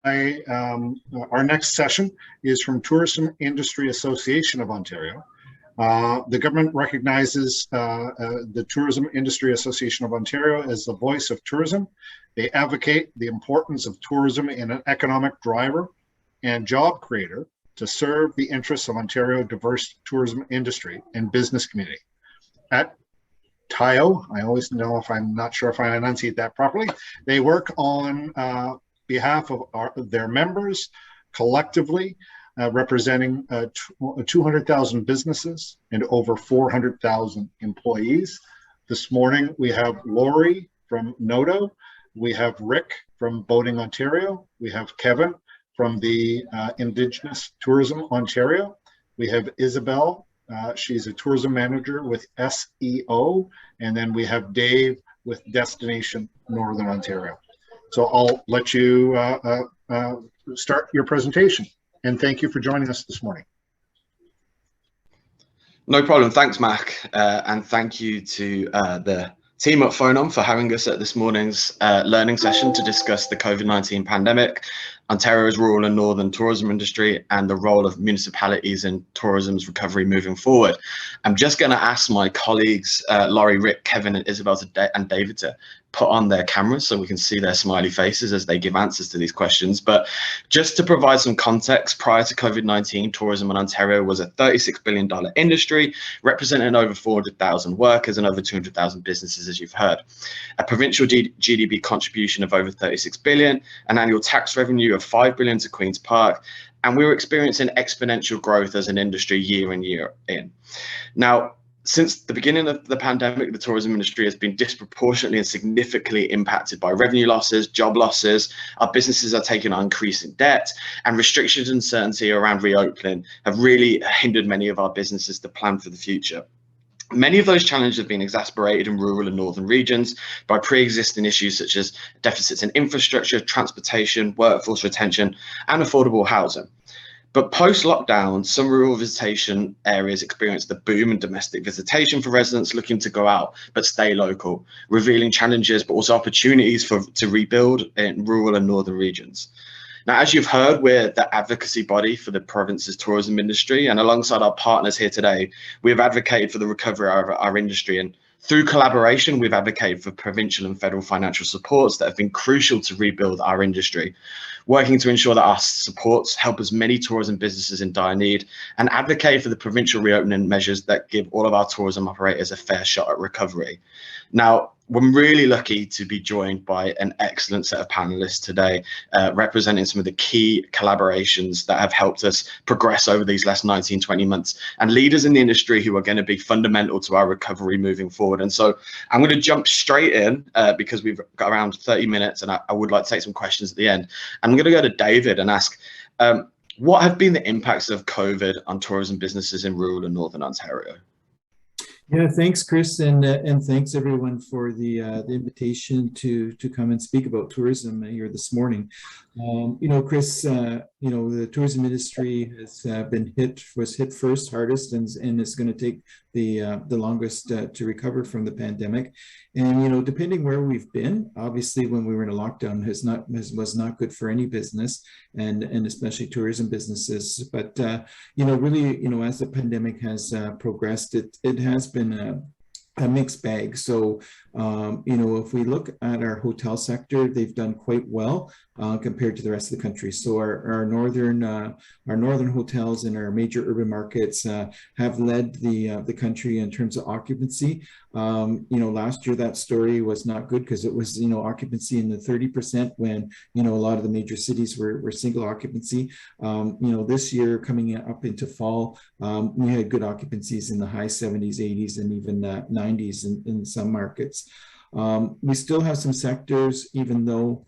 Our next session is from Tourism Industry Association of Ontario. The government recognizes the Tourism Industry Association of Ontario as the voice of tourism. They advocate the importance of tourism in an economic driver and job creator to serve the interests of Ontario diverse tourism industry and business community. At TIOA, I always know if I'm not sure if I enunciate that properly, they work on behalf of their members collectively, representing 200,000 businesses and over 400,000 employees. This morning we have Lori from Noto, we have Rick from Boating Ontario, we have Kevin from the Indigenous Tourism Ontario, we have Isabel, she's a tourism manager with SEO, and then we have Dave with Destination Northern Ontario. So I'll let you start your presentation. And thank you for joining us this morning. No problem. Thanks, Mac. And thank you to the team at FONOM for having us at this morning's learning session to discuss the COVID-19 pandemic, Ontario's rural and northern tourism industry, and the role of municipalities in tourism's recovery moving forward. I'm just going to ask my colleagues, Laurie, Rick, Kevin, and Isabel and David to put on their cameras so we can see their smiley faces as they give answers to these questions. But just to provide some context, prior to COVID-19, tourism in Ontario was a $36 billion industry, representing over 400,000 workers and over 200,000 businesses, as you've heard. A provincial GDP contribution of over 36 billion, an annual tax revenue of 5 billion to Queen's Park, and we were experiencing exponential growth as an industry year in, year in. Now, since the beginning of the pandemic, the tourism industry has been disproportionately and significantly impacted by revenue losses, job losses. Our businesses are taking on increasing debt, and restrictions and uncertainty around reopening have really hindered many of our businesses to plan for the future. Many of those challenges have been exacerbated in rural and northern regions by pre-existing issues such as deficits in infrastructure, transportation, workforce retention, and affordable housing. But post-lockdown, some rural visitation areas experienced the boom in domestic visitation for residents looking to go out but stay local, revealing challenges but also opportunities to rebuild in rural and northern regions. Now, as you've heard, we're the advocacy body for the province's tourism industry, and alongside our partners here today, we have advocated for the recovery of our industry. And through collaboration, we've advocated for provincial and federal financial supports that have been crucial to rebuild our industry, working to ensure that our supports help as many tourism businesses in dire need, and advocate for the provincial reopening measures that give all of our tourism operators a fair shot at recovery. Now, we're really lucky to be joined by an excellent set of panelists today, representing some of the key collaborations that have helped us progress over these last 19, 20 months, and leaders in the industry who are going to be fundamental to our recovery moving forward. And so I'm going to jump straight in because we've got around 30 minutes and I would like to take some questions at the end. I'm going to go to David and ask, what have been the impacts of COVID on tourism businesses in rural and northern Ontario? Yeah, thanks, Chris, and thanks everyone for the invitation to come and speak about tourism here this morning. You know, Chris, you know, the tourism industry has was hit first, hardest, and it's going to take the longest to recover from the pandemic. And you know, depending where we've been, obviously when we were in a lockdown was not good for any business, and especially tourism businesses. But you know, really, you know, as the pandemic has progressed, it has been a mixed bag. So, you know, if we look at our hotel sector, they've done quite well compared to the rest of the country. So our northern hotels in our major urban markets have led the country in terms of occupancy. You know, last year that story was not good because it was, you know, occupancy in the 30% when, you know, a lot of the major cities were single occupancy. You know, this year coming up into fall, we had good occupancies in the high 70s, 80s, and even 90s in some markets. We still have some sectors, even though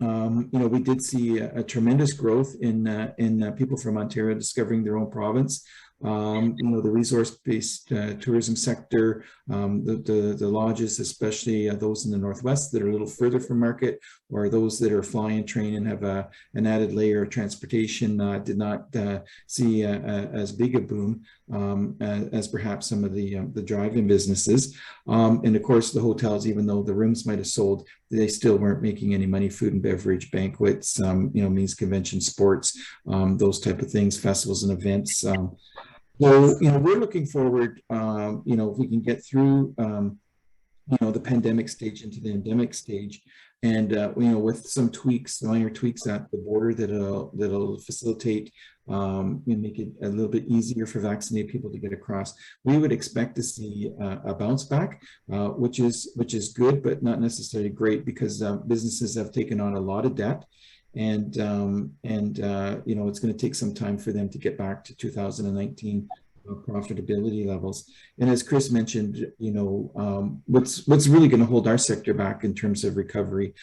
you know, we did see a tremendous growth in people from Ontario discovering their own province. The resource-based tourism sector, the lodges, especially those in the Northwest that are a little further from market, or those that are fly and train and have an added layer of transportation, did not see as big a boom as perhaps some of the drive-in businesses. And of course, the hotels, even though the rooms might have sold, they still weren't making any money. Food and beverage, banquets, means convention, sports, those type of things, festivals and events. So, we're looking forward, if we can get through, the pandemic stage into the endemic stage, and with some tweaks, minor tweaks at the border that'll facilitate and make it a little bit easier for vaccinated people to get across. We would expect to see a bounce back, which is good, but not necessarily great, because businesses have taken on a lot of debt. And it's going to take some time for them to get back to 2019 profitability levels. And as Chris mentioned, what's really going to hold our sector back in terms of recovery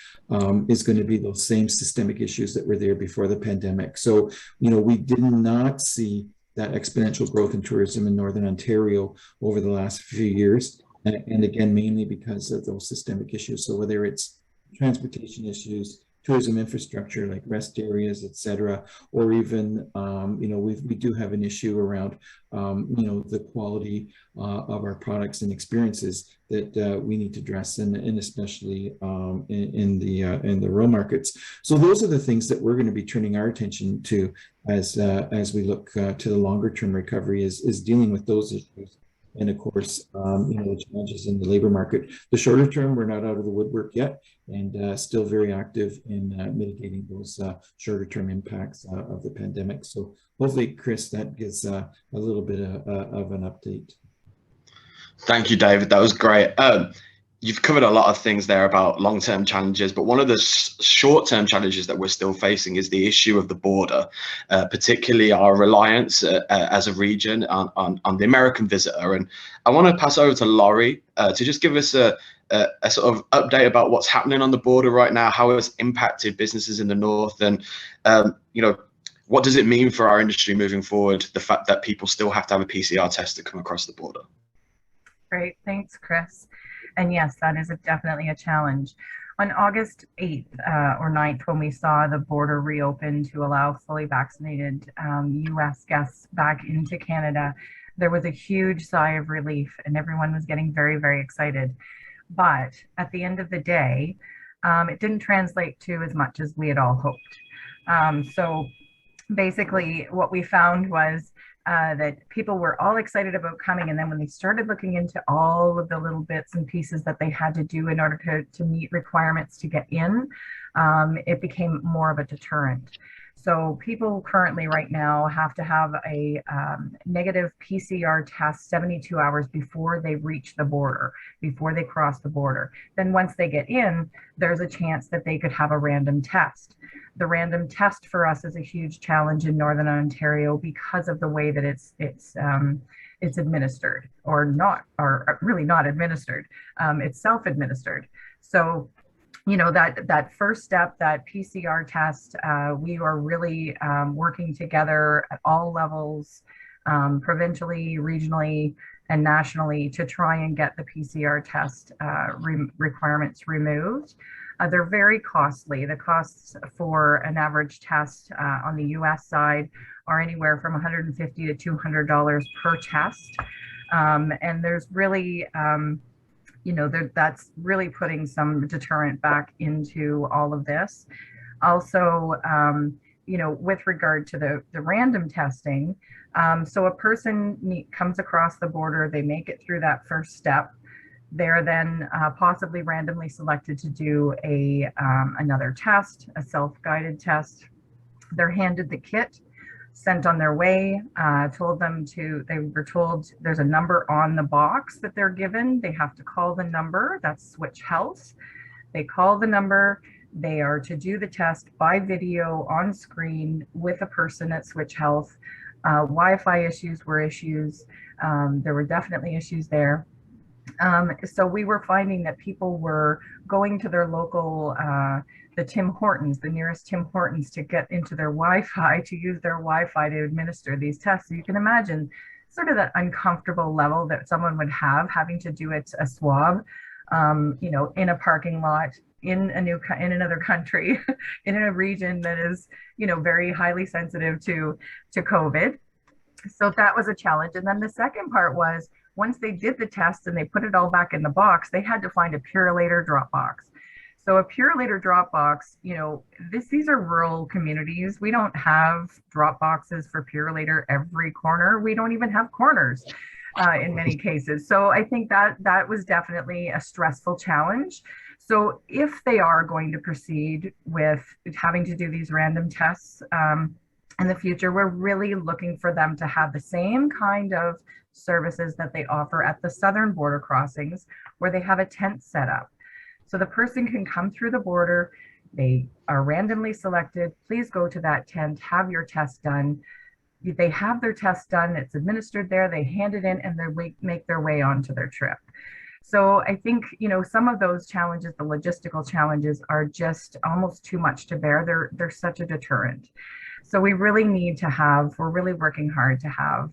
is going to be those same systemic issues that were there before the pandemic. So, we did not see that exponential growth in tourism in Northern Ontario over the last few years. And again, mainly because of those systemic issues. So whether it's transportation issues, tourism infrastructure like rest areas, et cetera, or even, we do have an issue around, the quality of our products and experiences that we need to address, and especially in the rural markets. So those are the things that we're going to be turning our attention to as we look to the longer term recovery, is dealing with those issues. And of course, the challenges in the labor market. The shorter term, we're not out of the woodwork yet, and still very active in mitigating those shorter term impacts of the pandemic. So hopefully, Chris, that gives a little bit of an update. Thank you, David. That was great. You've covered a lot of things there about long-term challenges, but one of the short-term challenges that we're still facing is the issue of the border, particularly our reliance as a region on the American visitor. And I want to pass over to Laurie to just give us a sort of update about what's happening on the border right now, how it's impacted businesses in the north, and what does it mean for our industry moving forward, the fact that people still have to have a PCR test to come across the border. Great, thanks, Chris. And yes, that is definitely a challenge. On August 8th or 9th, when we saw the border reopen to allow fully vaccinated US guests back into Canada, there was a huge sigh of relief, and everyone was getting very, very excited. But at the end of the day, it didn't translate to as much as we had all hoped. So basically what we found was that people were all excited about coming, and then when they started looking into all of the little bits and pieces that they had to do in order to meet requirements to get in, it became more of a deterrent. So people currently right now have to have a negative PCR test 72 hours before they reach the border, before they cross the border. Then once they get in, there's a chance that they could have a random test. The random test for us is a huge challenge in Northern Ontario because of the way that it's administered, or really not administered. It's self-administered. So, that first step, that PCR test, we are really working together at all levels, provincially, regionally, and nationally, to try and get the PCR test requirements removed. They're very costly. The costs for an average test on the US side are anywhere from $150 to $200 per test. And there's really, that's really putting some deterrent back into all of this. Also, with regard to the random testing, so a person comes across the border, they make it through that first step. They're then possibly randomly selected to do another test, a self-guided test. They're handed the kit, sent on their way, they were told there's a number on the box that they're given. They have to call the number, that's Switch Health. They call the number, they are to do the test by video on screen with a person at Switch Health. Wi-Fi issues were issues. There were definitely issues there. So we were finding that people were going to their local, the Tim Hortons, the nearest Tim Hortons, to get into their Wi-Fi, to use their Wi-Fi to administer these tests. So you can imagine sort of that uncomfortable level that someone would have having to do a swab, you know, in a parking lot, in another country, in a region that is, you know, very highly sensitive to COVID. So that was a challenge. And then the second part was, once they did the test and they put it all back in the box, they had to find a Purolator drop box. So a Purolator drop box, you know, these are rural communities. We don't have drop boxes for Purolator every corner. We don't even have corners in many cases. So I think that was definitely a stressful challenge. So if they are going to proceed with having to do these random tests in the future, we're really looking for them to have the same kind of services that they offer at the southern border crossings, where they have a tent set up. So the person can come through the border, they are randomly selected, please go to that tent, have your test done. They have their test done, it's administered there, they hand it in, and they make their way onto their trip. So I think, you know, some of those challenges, the logistical challenges, are just almost too much to bear. They're such a deterrent. So we really need to have, we're really working hard to have,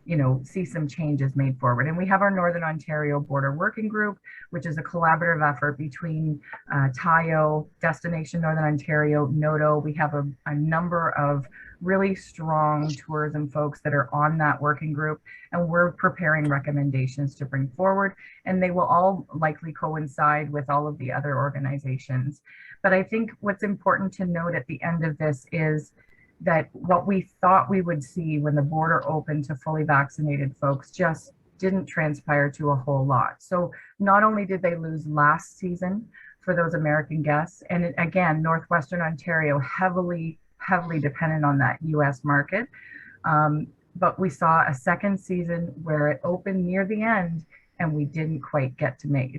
you know, see some changes made forward. And we have our Northern Ontario Border Working Group, which is a collaborative effort between TIOA, Destination Northern Ontario, NOTO. We have a number of really strong tourism folks that are on that working group, and we're preparing recommendations to bring forward, and they will all likely coincide with all of the other organizations. But I think what's important to note at the end of this is that what we thought we would see when the border opened to fully vaccinated folks just didn't transpire to a whole lot. So not only did they lose last season for those American guests, and again, Northwestern Ontario heavily dependent on that US market, but we saw a second season where it opened near the end and we didn't quite make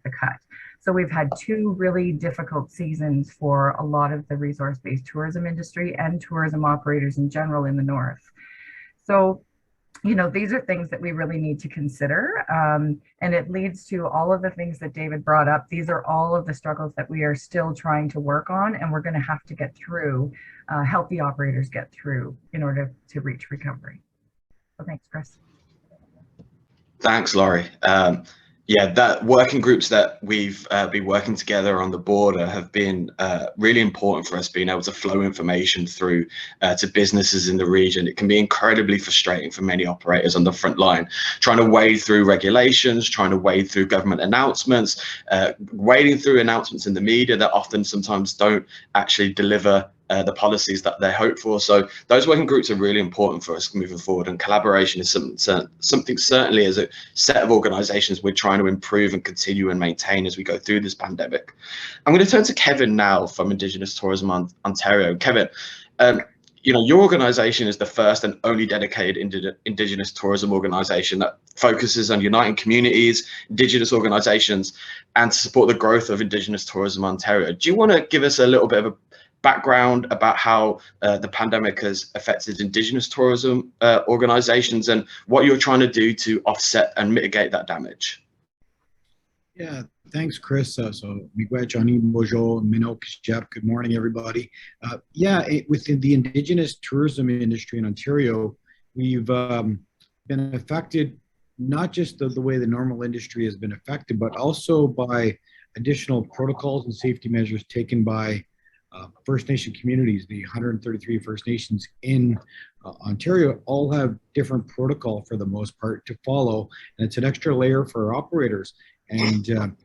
the cut. So we've had two really difficult seasons for a lot of the resource-based tourism industry and tourism operators in general in the North. So, you know, these are things that we really need to consider. And it leads to all of the things that David brought up. These are all of the struggles that we are still trying to work on, and we're going to have to get through, help the operators get through in order to reach recovery. So thanks, Chris. Thanks, Laurie. Yeah, that working groups that we've been working together on the border have been really important for us, being able to flow information through to businesses in the region. It can be incredibly frustrating for many operators on the front line, trying to wade through regulations, trying to wade through government announcements, wading through announcements in the media that often sometimes don't actually deliver the policies that they hope for. So those working groups are really important for us moving forward, and collaboration is something certainly as a set of organizations we're trying to improve and continue and maintain as we go through this pandemic. I'm going to turn to Kevin now from Indigenous Tourism Ontario. Kevin, you know, your organization is the first and only dedicated Indigenous tourism organization that focuses on uniting communities, Indigenous organizations, and to support the growth of Indigenous Tourism Ontario. Do you want to give us a little bit of a background about how the pandemic has affected Indigenous tourism organizations and what you're trying to do to offset and mitigate that damage? Yeah, thanks, Chris. So Miigwech, Johnny, Mojo, Minok, Jep, good morning, everybody. Within the Indigenous tourism industry in Ontario, we've been affected, not just the way the normal industry has been affected, but also by additional protocols and safety measures taken by First Nation communities. The 133 First Nations in Ontario all have different protocol for the most part to follow, and it's an extra layer for operators. And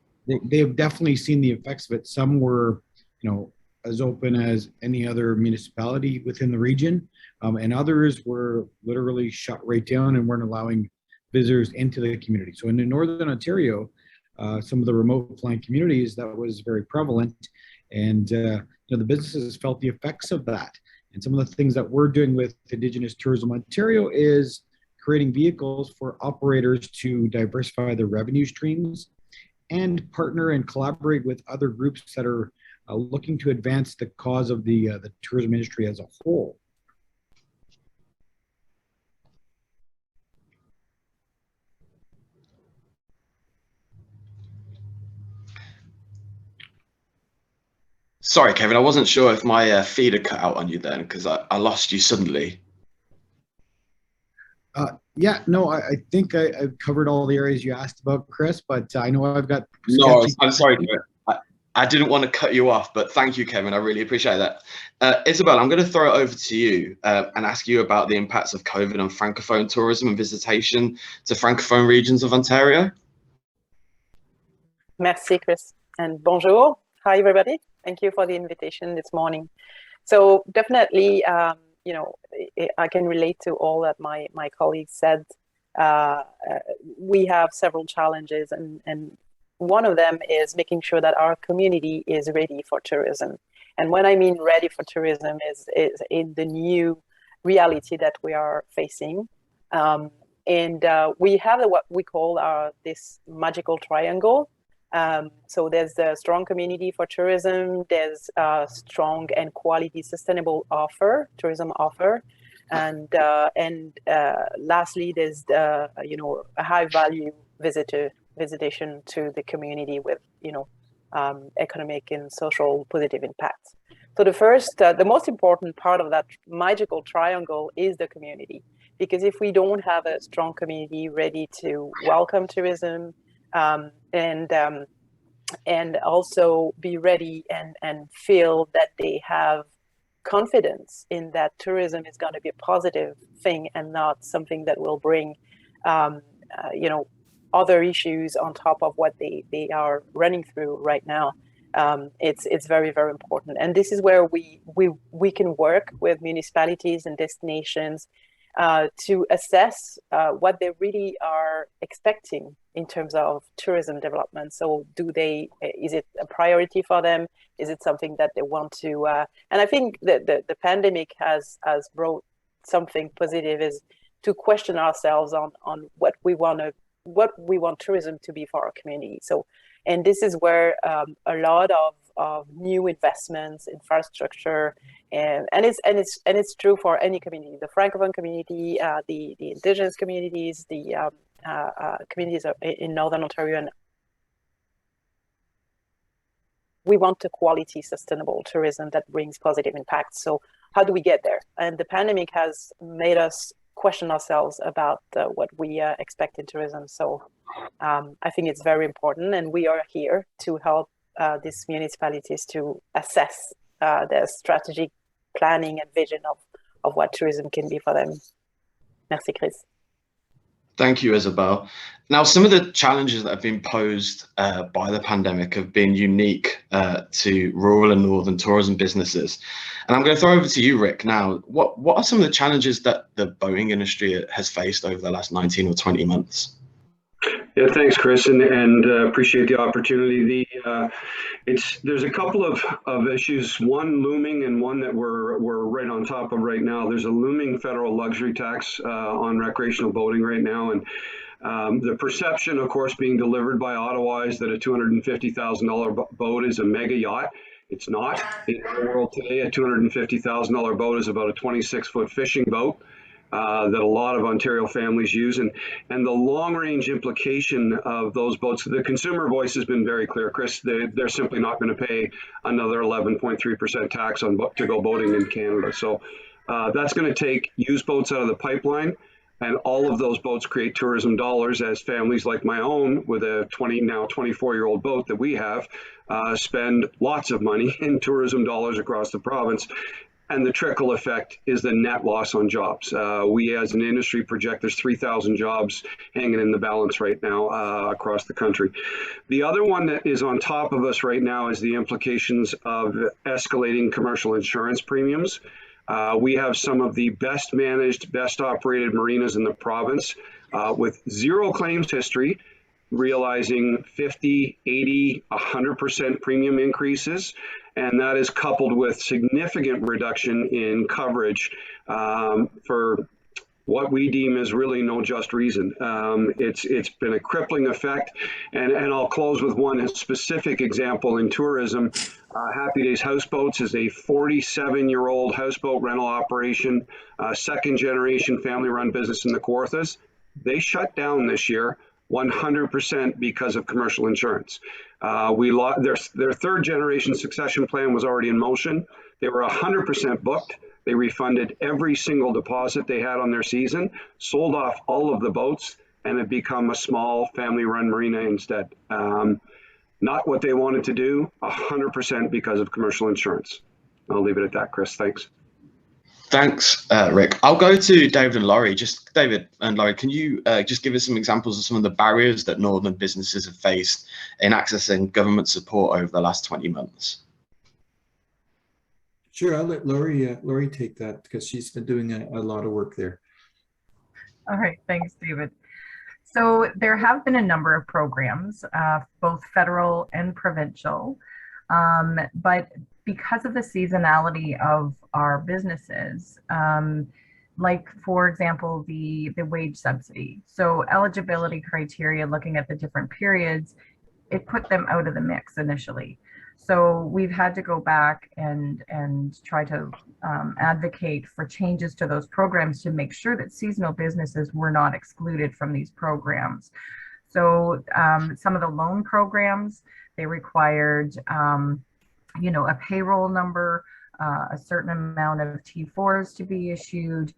they've definitely seen the effects of it. Some were, you know, as open as any other municipality within the region, and others were literally shut right down and weren't allowing visitors into the community. So in Northern Ontario, some of the remote flying communities, that was very prevalent, and you know, the businesses felt the effects of that. And some of the things that we're doing with Indigenous Tourism Ontario is creating vehicles for operators to diversify their revenue streams and partner and collaborate with other groups that are looking to advance the cause of the tourism industry as a whole. Sorry, Kevin, I wasn't sure if my feed had cut out on you then, because I lost you suddenly. Yeah, no, I think I've covered all the areas you asked about, Chris, but I know I've got No, sketchy. I'm sorry, Kevin. I didn't want to cut you off, but thank you, Kevin. I really appreciate that. Isabel, I'm going to throw it over to you and ask you about the impacts of COVID on Francophone tourism and visitation to Francophone regions of Ontario. Merci, Chris. And bonjour. Hi, everybody. Thank you for the invitation this morning. So definitely, you know, I can relate to all that my colleagues said. We have several challenges, and one of them is making sure that our community is ready for tourism. And when I mean ready for tourism is in the new reality that we are facing. And we have what we call this magical triangle. So there's a strong community for tourism, there's a strong and quality sustainable tourism offer, and lastly, there's you know, a high value visitation to the community with, you know, economic and social positive impacts. So the most important part of that magical triangle is the community, because if we don't have a strong community ready to welcome tourism, and also be ready and feel that they have confidence in that tourism is going to be a positive thing and not something that will bring, you know, other issues on top of what they are running through right now. It's very, very important. And this is where we can work with municipalities and destinations to assess what they really are expecting in terms of tourism development. So is it a priority for them? Is it something that they want to, and I think that the pandemic has brought something positive, is to question ourselves on what we want tourism to be for our community. So, and this is where a lot of new investments, infrastructure, and it's true for any community, the Francophone community, the Indigenous communities, the communities in Northern Ontario, and we want a quality, sustainable tourism that brings positive impact. So how do we get there? And the pandemic has made us question ourselves about what we expect in tourism. So I think it's very important, and we are here to help these municipalities to assess their strategic planning and vision of what tourism can be for them. Merci, Chris. Thank you, Isabel. Now, some of the challenges that have been posed by the pandemic have been unique to rural and northern tourism businesses. And I'm going to throw over to you, Rick. Now, what are some of the challenges that the boating industry has faced over the last 19 or 20 months? Yeah, thanks, Chris, and appreciate the opportunity. There's a couple of issues, one looming and one that we're right on top of right now. There's a looming federal luxury tax on recreational boating right now, and the perception, of course, being delivered by Ottawa is that a $250,000 boat is a mega yacht. It's not. In our world today, a $250,000 boat is about a 26-foot fishing boat that a lot of Ontario families use, and the long-range implication of those boats. The consumer voice has been very clear, Chris. They're simply not going to pay another 11.3% tax on to go boating in Canada. So that's going to take used boats out of the pipeline, and all of those boats create tourism dollars, as families like my own with a 24-year-old boat that we have spend lots of money in tourism dollars across the province. And the trickle effect is the net loss on jobs. We as an industry project there's 3,000 jobs hanging in the balance right now across the country. The other one that is on top of us right now is the implications of escalating commercial insurance premiums. We have some of the best managed, best operated marinas in the province with zero claims history, realizing 50, 80, 100% premium increases. And that is coupled with significant reduction in coverage for what we deem is really no just reason. It's been a crippling effect. And I'll close with one specific example in tourism. Happy Days Houseboats is a 47-year-old houseboat rental operation, second generation family run business in the Kawarthas. They shut down this year 100% because of commercial insurance. Their third generation succession plan was already in motion. They were 100% booked. They refunded every single deposit they had on their season, sold off all of the boats, and have become a small family-run marina instead. Not what they wanted to do, 100% because of commercial insurance. I'll leave it at that, Chris. Thanks. Thanks, Rick. I'll go to David and Laurie. Just David and Laurie, can you just give us some examples of some of the barriers that northern businesses have faced in accessing government support over the last 20 months? Sure, I'll let Laurie take that because she's been doing a lot of work there. All right, thanks, David. So there have been a number of programs, both federal and provincial, but because of the seasonality of our businesses, like for example, the wage subsidy. So eligibility criteria, looking at the different periods, it put them out of the mix initially. So we've had to go back and try to advocate for changes to those programs to make sure that seasonal businesses were not excluded from these programs. So some of the loan programs, they required a payroll number, a certain amount of T4s to be issued.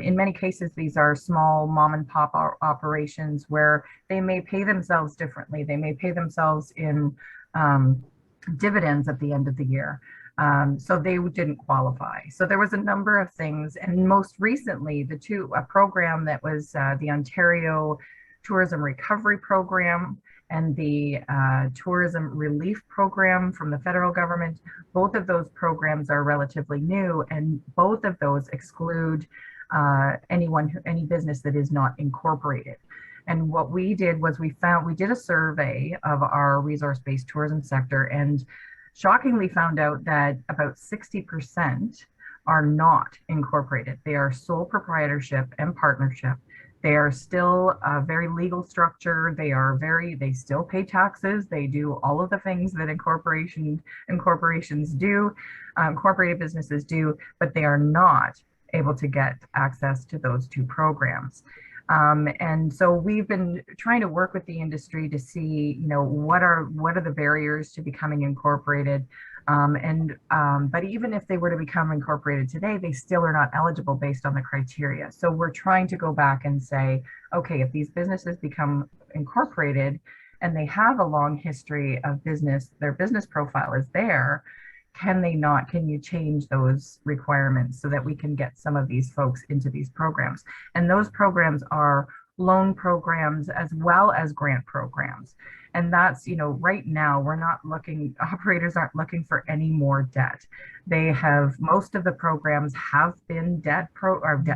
In many cases, these are small mom and pop operations where they may pay themselves differently. They may pay themselves in dividends at the end of the year. So they didn't qualify. So there was a number of things. And most recently, a program that was the Ontario Tourism Recovery Program and the Tourism Relief Program from the federal government. Both of those programs are relatively new, and both of those exclude any business that is not incorporated. And what we did was we did a survey of our resource-based tourism sector, and shockingly found out that about 60% are not incorporated. They are sole proprietorship and partnership. They are still a very legal structure. They still pay taxes. They do all of the things that incorporations do, incorporated businesses do, but they are not able to get access to those two programs. And so we've been trying to work with the industry to see, what are the barriers to becoming incorporated. But even if they were to become incorporated today, they still are not eligible based on the criteria. So we're trying to go back and say, okay, if these businesses become incorporated and they have a long history of business, their business profile is there, can you change those requirements so that we can get some of these folks into these programs? And those programs are loan programs as well as grant programs. And that's, right now operators aren't looking for any more debt. Most of the programs have been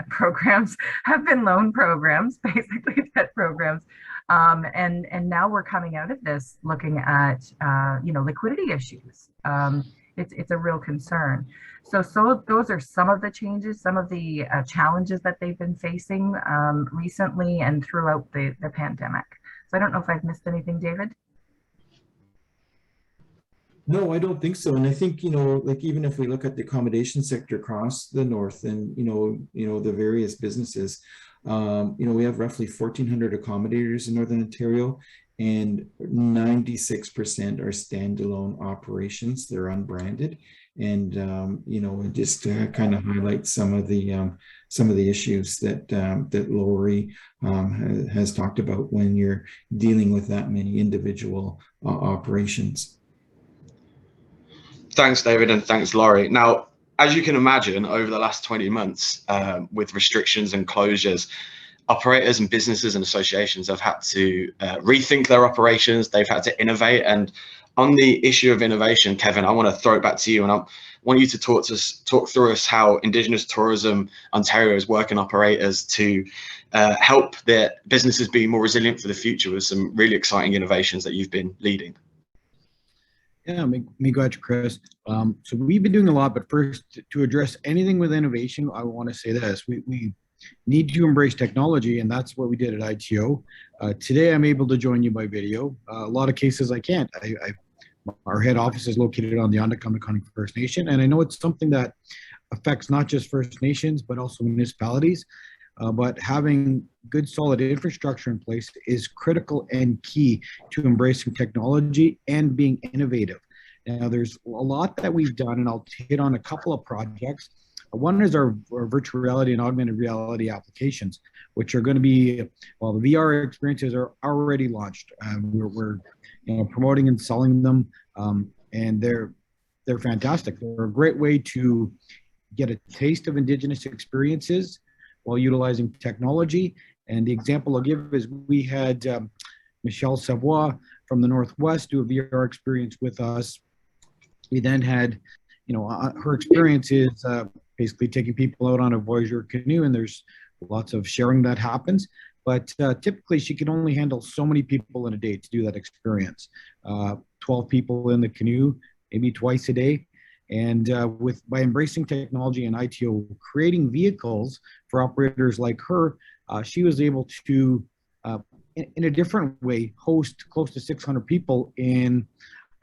programs, have been loan programs, basically debt programs. And now we're coming out of this looking at, liquidity issues. It's a real concern. So those are some of the changes, some of the challenges that they've been facing recently and throughout the pandemic. So I don't know if I've missed anything, David. No, I don't think so. And I think, even if we look at the accommodation sector across the north and, the various businesses, we have roughly 1,400 accommodators in Northern Ontario, and 96% are standalone operations. They're unbranded. And, just to kind of highlight some of the issues that Laurie has talked about when you're dealing with that many individual operations. Thanks, David, and thanks, Laurie. Now, as you can imagine, over the last 20 months, with restrictions and closures, operators and businesses and associations have had to rethink their operations. They've had to innovate. And on the issue of innovation, Kevin, I want to throw it back to you, and I want you to talk through us how Indigenous Tourism Ontario is working operators to help their businesses be more resilient for the future with some really exciting innovations that you've been leading. Yeah, me go at you, Chris. So we've been doing a lot, but first, to address anything with innovation, I want to say this. We need to embrace technology, and that's what we did at ITO. Today, I'm able to join you by video. A lot of cases I can't. Our head office is located on the Untitled First Nation, and I know it's something that affects not just First Nations, but also municipalities. But having good, solid infrastructure in place is critical and key to embracing technology and being innovative. Now, there's a lot that we've done, and I'll hit on a couple of projects. One is our virtual reality and augmented reality applications, which are going to be, well, the VR experiences are already launched. We're promoting and selling them, and they're fantastic. They're a great way to get a taste of Indigenous experiences while utilizing technology. And the example I'll give is we had Michelle Savoie from the Northwest do a VR experience with us. We then had, her experience is basically taking people out on a Voyageur canoe, and there's lots of sharing that happens. But typically she can only handle so many people in a day to do that experience. 12 people in the canoe, maybe twice a day. And by embracing technology and ITO, creating vehicles for operators like her, she was able to, in a different way, host close to 600 people in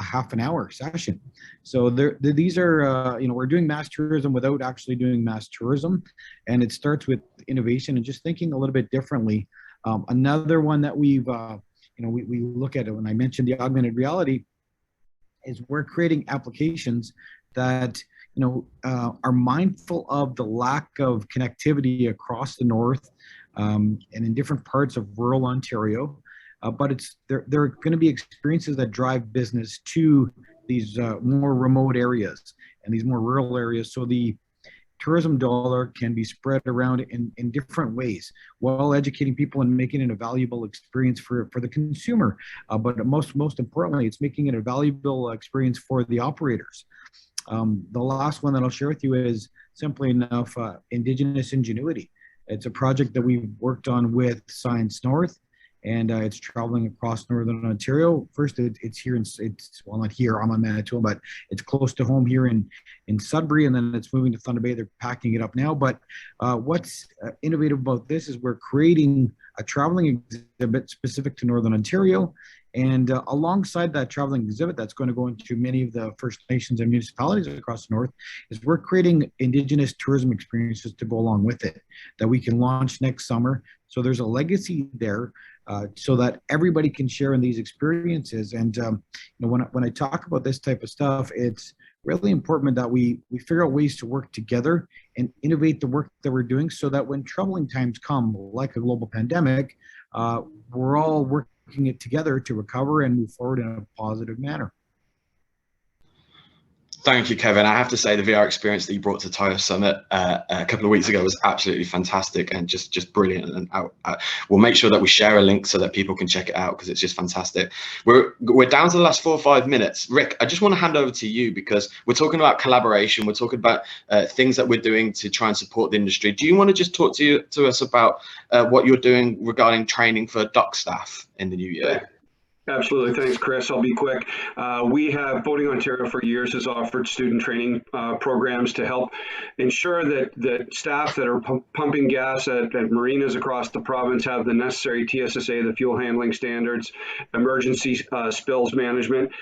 a half an hour session. So these are, we're doing mass tourism without actually doing mass tourism. And it starts with innovation and just thinking a little bit differently. Another one that we've, we look at it when I mentioned the augmented reality is we're creating applications that are mindful of the lack of connectivity across the north and in different parts of rural Ontario. But there are going to be experiences that drive business to these more remote areas and these more rural areas. So the tourism dollar can be spread around in different ways while educating people and making it a valuable experience for the consumer. But most importantly, it's making it a valuable experience for the operators. The last one that I'll share with you is simply enough Indigenous Ingenuity. It's a project that we've worked on with Science North, and it's traveling across Northern Ontario. First, it's here, well, not here, I'm on Manitoba, but it's close to home here in Sudbury, and then it's moving to Thunder Bay. They're packing it up now. But what's innovative about this is we're creating a traveling exhibit specific to Northern Ontario. And alongside that traveling exhibit that's going to go into many of the First Nations and municipalities across the north, is we're creating Indigenous tourism experiences to go along with it that we can launch next summer. So there's a legacy there so that everybody can share in these experiences. And when I talk about this type of stuff, it's really important that we figure out ways to work together and innovate the work that we're doing so that when troubling times come, like a global pandemic, we're all working it together to recover and move forward in a positive manner. Thank you, Kevin. I have to say the VR experience that you brought to TIOA Summit a couple of weeks ago was absolutely fantastic and just brilliant. And we'll make sure that we share a link so that people can check it out because it's just fantastic. We're down to the last 4 or 5 minutes. Rick, I just want to hand over to you because we're talking about collaboration. We're talking about things that we're doing to try and support the industry. Do you want to just talk to us about what you're doing regarding training for dock staff in the new year? Absolutely. Thanks, Chris. I'll be quick. We have Boating Ontario for years has offered student training programs to help ensure that staff that are pumping gas at marinas across the province have the necessary TSSA, the fuel handling standards, emergency spills management,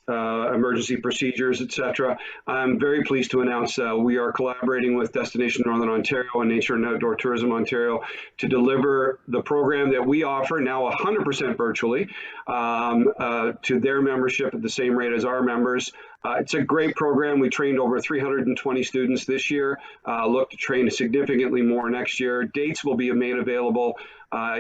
emergency procedures, etc. I'm very pleased to announce we are collaborating with Destination Northern Ontario and Nature and Outdoor Tourism Ontario to deliver the program that we offer now 100% virtually to their membership at the same rate as our members. It's a great program. We trained over 320 students this year, look to train significantly more next year. Dates will be made available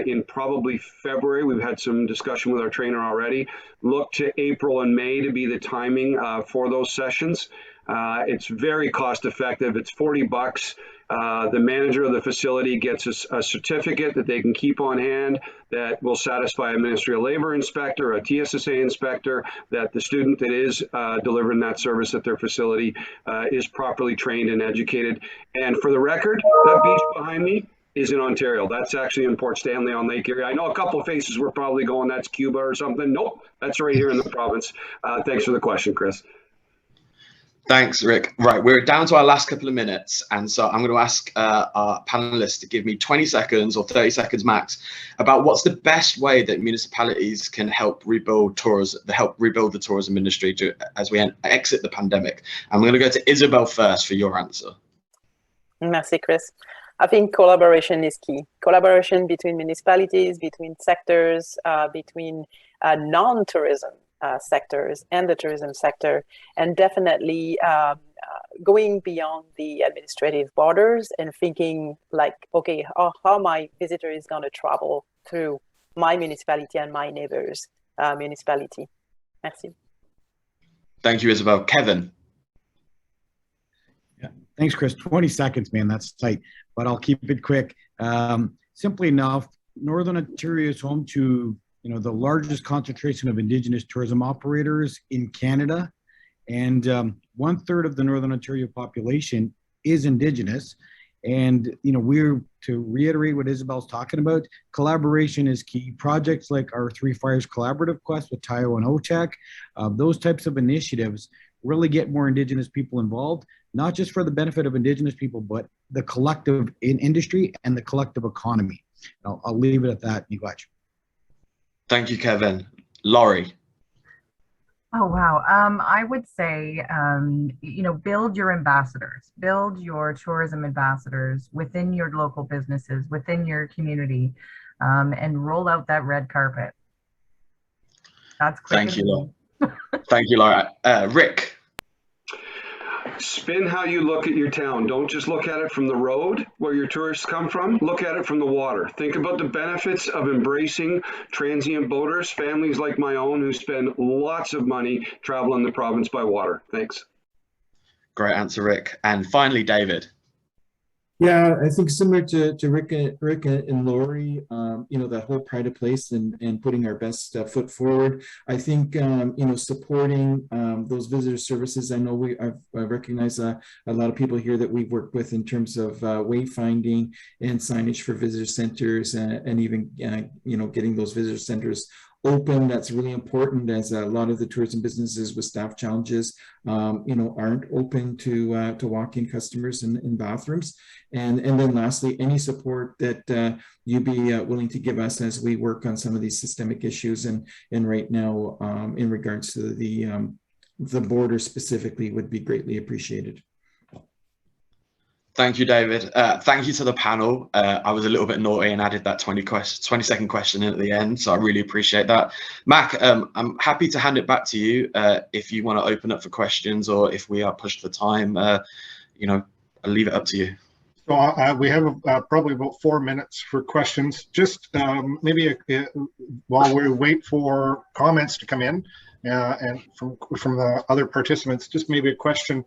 in probably February. We've had some discussion with our trainer already. Look to April and May to be the timing for those sessions. It's very cost effective. It's $40. The manager of the facility gets a certificate that they can keep on hand that will satisfy a Ministry of Labor inspector, a TSSA inspector, that the student that is delivering that service at their facility is properly trained and educated. And for the record, that beach behind me is in Ontario. That's actually in Port Stanley on Lake Erie. I know a couple of faces were probably going, that's Cuba or something. Nope, that's right here in the province. Thanks for the question, Chris. Thanks, Rick. Right, we're down to our last couple of minutes, and so I'm going to ask our panelists to give me 20 seconds or 30 seconds max about what's the best way that municipalities can help rebuild the tourism industry as we exit the pandemic. I'm going to go to Isabel first for your answer. Merci, Chris. I think collaboration is key. Collaboration between municipalities, between sectors, between non-tourism sectors and the tourism sector, and definitely going beyond the administrative borders and thinking like, okay, how my visitor is going to travel through my municipality and my neighbor's municipality. Merci. Thank you, Isabel. Kevin. Yeah, thanks, Chris. 20 seconds, man, that's tight, but I'll keep it quick. Simply enough, Northern Ontario is home to the largest concentration of Indigenous tourism operators in Canada, and 1/3 of the Northern Ontario population is Indigenous. And we're, to reiterate what Isabel's talking about, collaboration is key. Projects like our Three Fires Collaborative Quest with TIOA and OCHAC, those types of initiatives really get more Indigenous people involved, not just for the benefit of Indigenous people, but the collective in industry and the collective economy. I'll leave it at that. Miigwech. Thank you, Kevin. Laurie. Oh, wow. I would say, build your ambassadors, build your tourism ambassadors within your local businesses, within your community, and roll out that red carpet. That's quick. Thank you, Laura. Thank you, Laura. Rick. Spin how you look at your town. Don't just look at it from the road where your tourists come from. Look at it from the water. Think about the benefits of embracing transient boaters, families like my own who spend lots of money traveling the province by water. Thanks. Great answer, Rick. And finally, David. Yeah, I think similar to Rick and Laurie, that whole pride of place and putting our best foot forward. I think, supporting those visitor services. I know I recognize a lot of people here that we've worked with in terms of wayfinding and signage for visitor centers and even, getting those visitor centers open. That's really important, as a lot of the tourism businesses with staff challenges, aren't open to walk-in customers in bathrooms. And then lastly, any support that you'd be willing to give us as we work on some of these systemic issues and right now in regards to the border specifically would be greatly appreciated. Thank you, David. Thank you to the panel. I was a little bit naughty and added that 20-second question in at the end, so I really appreciate that. Mac, I'm happy to hand it back to you if you want to open up for questions, or if we are pushed for time, I'll leave it up to you. So we have probably about 4 minutes for questions. Just maybe while we wait for comments to come in, and from the other participants, just maybe a question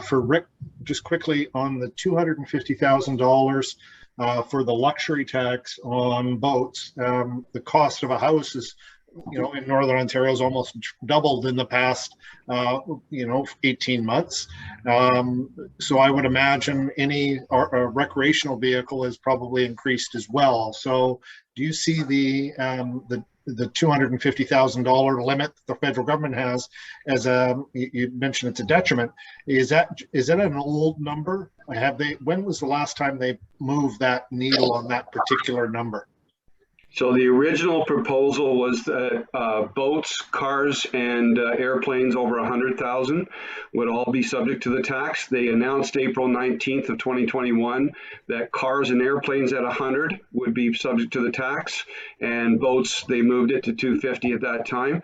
for Rick, just quickly on the $250,000 for the luxury tax on boats. The cost of a house is, in Northern Ontario is almost doubled in the past, 18 months. So I would imagine any recreational vehicle is probably increased as well. So do you see the $250,000 limit the federal government has as you mentioned it's a detriment? Is that an old number? When was the last time they moved that needle on that particular number? So the original proposal was that boats, cars, and airplanes over 100,000 would all be subject to the tax. They announced April 19th of 2021 that cars and airplanes at 100 would be subject to the tax, and boats, they moved it to 250 at that time.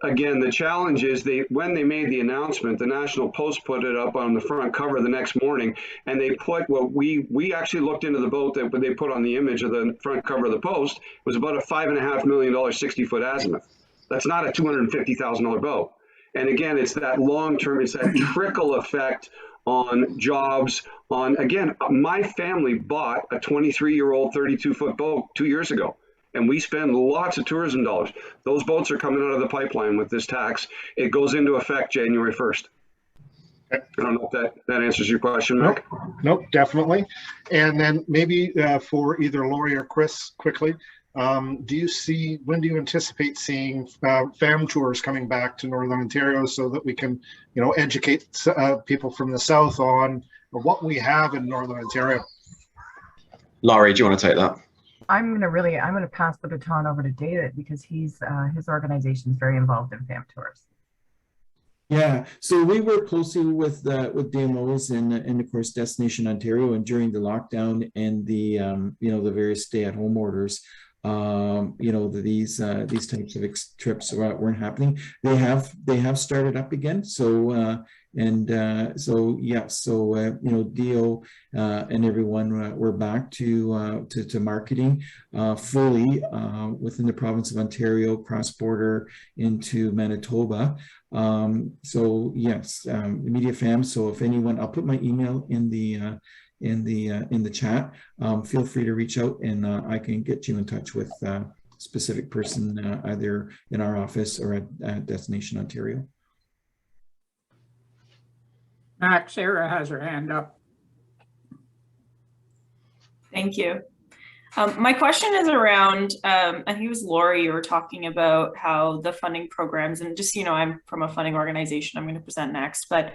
Again, the challenge is when they made the announcement, the National Post put it up on the front cover the next morning, and they put what we actually looked into the boat that they put on the image of the front cover of the Post. It was about a $5.5 million 60-foot azimuth. That's not a $250,000 boat. And again, it's that long-term, it's that trickle effect on jobs. Again, my family bought a 23-year-old 32-foot boat 2 years ago. And we spend lots of tourism dollars. Those boats are coming out of the pipeline with this tax. It goes into effect January 1st. I don't know if that answers your question, Mac. Nope, definitely. And then maybe for either Laurie or Chris, quickly, when do you anticipate seeing fam tours coming back to Northern Ontario so that we can, educate people from the south on what we have in Northern Ontario? Laurie, do you want to take that? I'm going to pass the baton over to David, because his organization is very involved in fam tours. Yeah, so we work closely with DMOs and of course Destination Ontario, and during the lockdown and the the various stay-at-home orders, these types of trips weren't happening. They have started up again. So So yes, so you know, Dio and everyone, we're back to marketing fully within the province of Ontario, cross-border into Manitoba. So yes, Media Fam. So if anyone, I'll put my email in the chat. Feel free to reach out, and I can get you in touch with a specific person either in our office or at Destination Ontario. Max, Sarah has her hand up. Thank you. My question is around, I think it was Lori, you were talking about how the funding programs, and just, you know, I'm from a funding organization I'm going to present next, but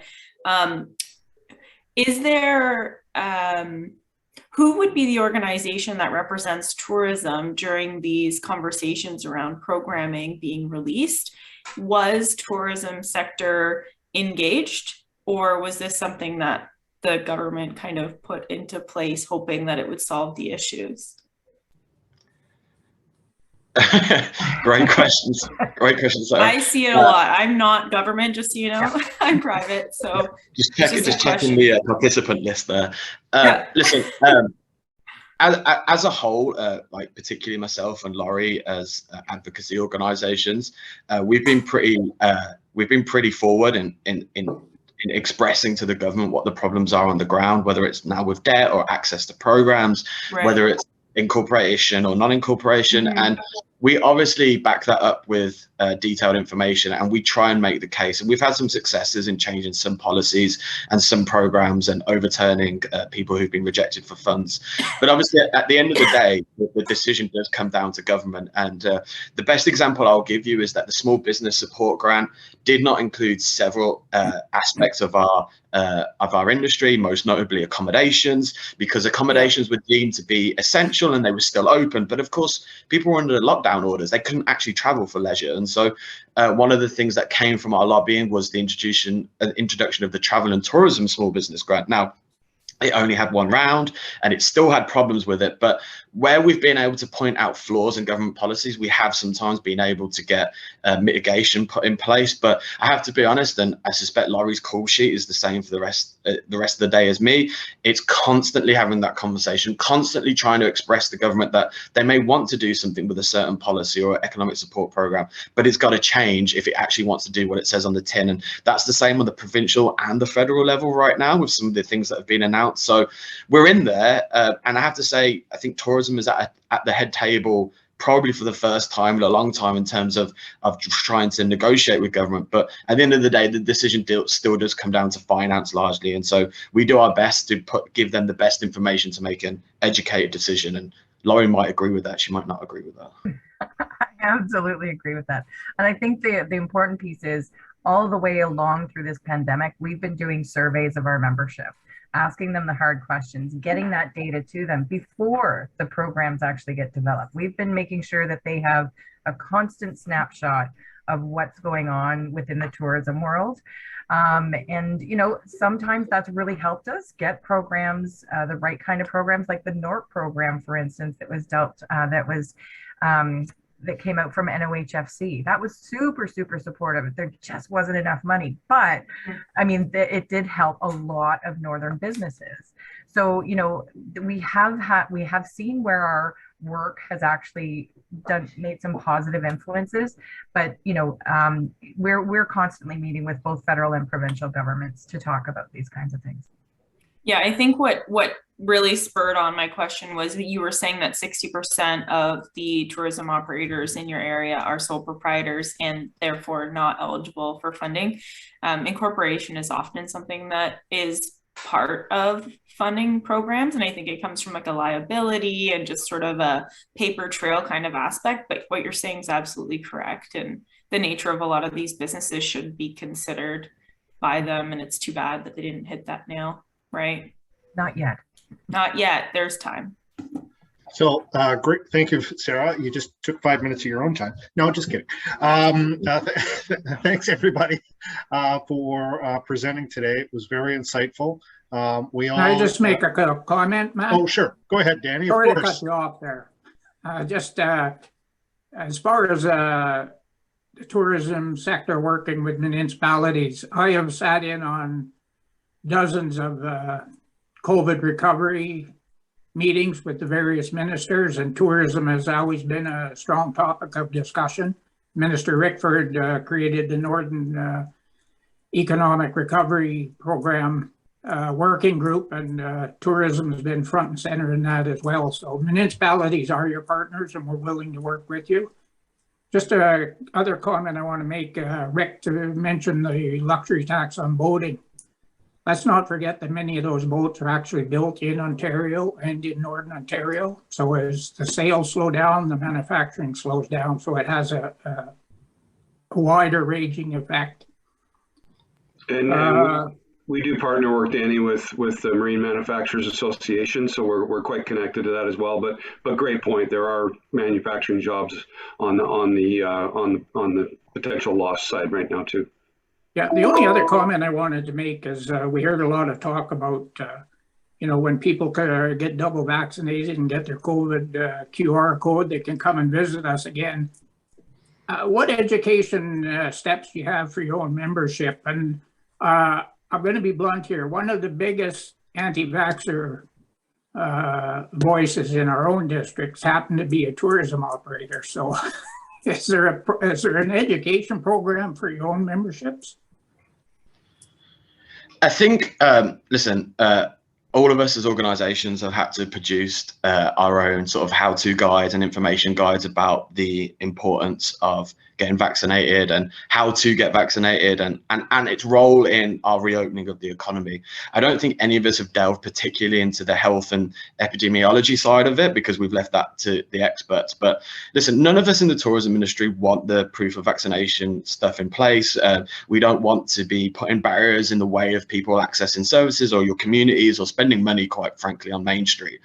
is there, who would be the organization that represents tourism during these conversations around programming being released? Was tourism sector engaged, or was this something that the government kind of put into place hoping that it would solve the issues? Great questions. Great questions. I see it a lot. I'm not government, just so you know. I'm private, so just checking the participant list there. Listen, as a whole, like particularly myself and Laurie as advocacy organisations, we've been pretty forward in expressing to the government what the problems are on the ground, whether it's now with debt or access to programs, right, whether it's incorporation or non-incorporation. And we obviously back that up with detailed information, and we try and make the case. And we've had some successes in changing some policies and some programs and overturning people who've been rejected for funds. But obviously, at the end of the day, the decision does come down to government. And the best example I'll give you is that the Small Business Support Grant did not include several aspects of our industry, most notably accommodations, because accommodations were deemed to be essential and they were still open. But of course, people were under lockdown orders. They couldn't actually travel for leisure. And so one of the things that came from our lobbying was the introduction of the Travel and Tourism Small Business Grant. Now, it only had one round and it still had problems with it. But where we've been able to point out flaws in government policies, we have sometimes been able to get mitigation put in place. But I have to be honest, and I suspect Laurie's call sheet is the same for the rest of the day as me. It's constantly having that conversation, constantly trying to express to government that they may want to do something with a certain policy or economic support program, but it's got to change if it actually wants to do what it says on the tin. And that's the same on the provincial and the federal level right now with some of the things that have been announced. So we're in there, and I have to say, I think tourism is at the head table probably for the first time in a long time in terms of trying to negotiate with government. But at the end of the day, the decision still does come down to finance largely. And so we do our best to give them the best information to make an educated decision. And Laurie might agree with that. She might not agree with that. I absolutely agree with that. And I think the important piece is all the way along through this pandemic, we've been doing surveys of our membership, asking them the hard questions, getting that data to them before the programs actually get developed. We've been making sure that they have a constant snapshot of what's going on within the tourism world. And, you know, sometimes that's really helped us get programs, the right kind of programs, like the NORP program, for instance, that was that came out from NOHFC. That was super, super supportive. There just wasn't enough money, but I mean, it did help a lot of northern businesses. So, you know, we have seen where our work has actually made some positive influences, but you know, we're constantly meeting with both federal and provincial governments to talk about these kinds of things. Yeah, I think what really spurred on my question was that you were saying that 60% of the tourism operators in your area are sole proprietors and therefore not eligible for funding. Incorporation is often something that is part of funding programs, and I think it comes from like a liability and just sort of a paper trail kind of aspect. But what you're saying is absolutely correct, and the nature of a lot of these businesses should be considered by them, and it's too bad that they didn't hit that nail. Right? Not yet. Not yet. There's time. So great. Thank you, Sarah. You just took 5 minutes of your own time. No, just kidding. Thanks, everybody, for presenting today. It was very insightful. Can I just make a comment, Matt? Oh, sure. Go ahead, Danny. Sorry to cut you off there. Just as far as the tourism sector working with municipalities. I have sat in on dozens of COVID recovery meetings with the various ministers, and tourism has always been a strong topic of discussion. Minister Rickford created the Northern Economic Recovery Program working group, and tourism has been front and center in that as well. So municipalities are your partners, and we're willing to work with you. Just a other comment I want to make, Rick, to mention the luxury tax on boating. Let's not forget that many of those boats are actually built in Ontario and in Northern Ontario. So as the sales slow down, the manufacturing slows down. So it has a wider ranging effect. And we do partner work, Danny, with the Marine Manufacturers Association, so we're quite connected to that as well. But great point. There are manufacturing jobs on the potential loss side right now too. Yeah, the only other comment I wanted to make is we heard a lot of talk about when people get double vaccinated and get their COVID QR code, they can come and visit us again. What education steps do you have for your own membership? And I'm going to be blunt here. One of the biggest anti-vaxxer voices in our own districts happened to be a tourism operator. So is there an education program for your own memberships? I think, listen, all of us as organizations have had to produce our own sort of how-to guides and information guides about the importance of getting vaccinated and how to get vaccinated and its role in our reopening of the economy. I don't think any of us have delved particularly into the health and epidemiology side of it because we've left that to the experts. But listen, none of us in the tourism industry want the proof of vaccination stuff in place. We don't want to be putting barriers in the way of people accessing services or your communities or spending money, quite frankly, on Main Street.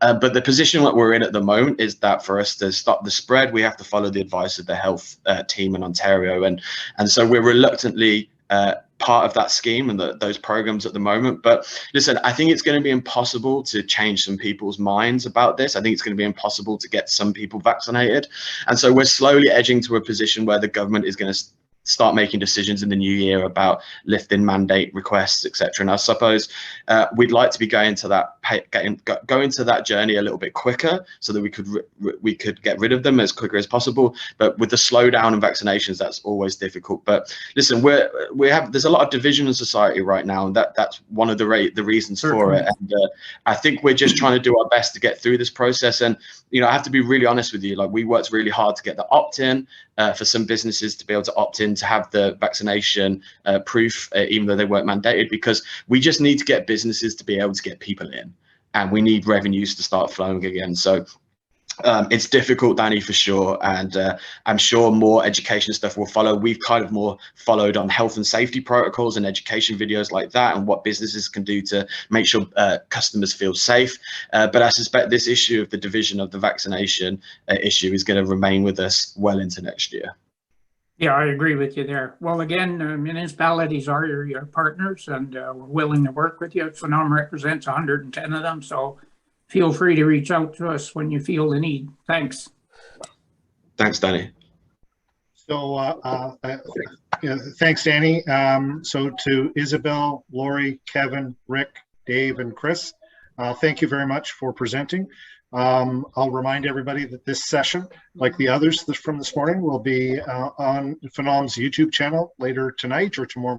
But the position that we're in at the moment is that for us to stop the spread, we have to follow the advice of the health team in Ontario. And so we're reluctantly part of that scheme and those programs at the moment. But listen, I think it's going to be impossible to change some people's minds about this. I think it's going to be impossible to get some people vaccinated. And so we're slowly edging to a position where the government is going to start making decisions in the new year about lifting mandate requests, etc. And I suppose we'd like to be going to that journey a little bit quicker so that we could get rid of them as quicker as possible. But with the slowdown in vaccinations, that's always difficult. But listen, there's a lot of division in society right now, and that's one of the reasons for it. And I think we're just trying to do our best to get through this process. And I have to be really honest with you. Like, we worked really hard to get the opt-in for some businesses to be able to opt in to have the vaccination proof, even though they weren't mandated, because we just need to get businesses to be able to get people in, and we need revenues to start flowing again. So it's difficult, Danny, for sure, and I'm sure more education stuff will follow. We've kind of more followed on health and safety protocols and education videos like that, and what businesses can do to make sure customers feel safe. But I suspect this issue of the division of the vaccination issue is going to remain with us well into next year. Yeah, I agree with you there. Well, again, municipalities are your partners, and we're willing to work with you. FONOM represents 110 of them, so feel free to reach out to us when you feel the need. Thanks. Thanks, Danny. So thanks, Danny. So to Isabel, Lori, Kevin, Rick, Dave, and Chris, thank you very much for presenting. I'll remind everybody that this session, like the others from this morning, will be on FONOM's YouTube channel later tonight or tomorrow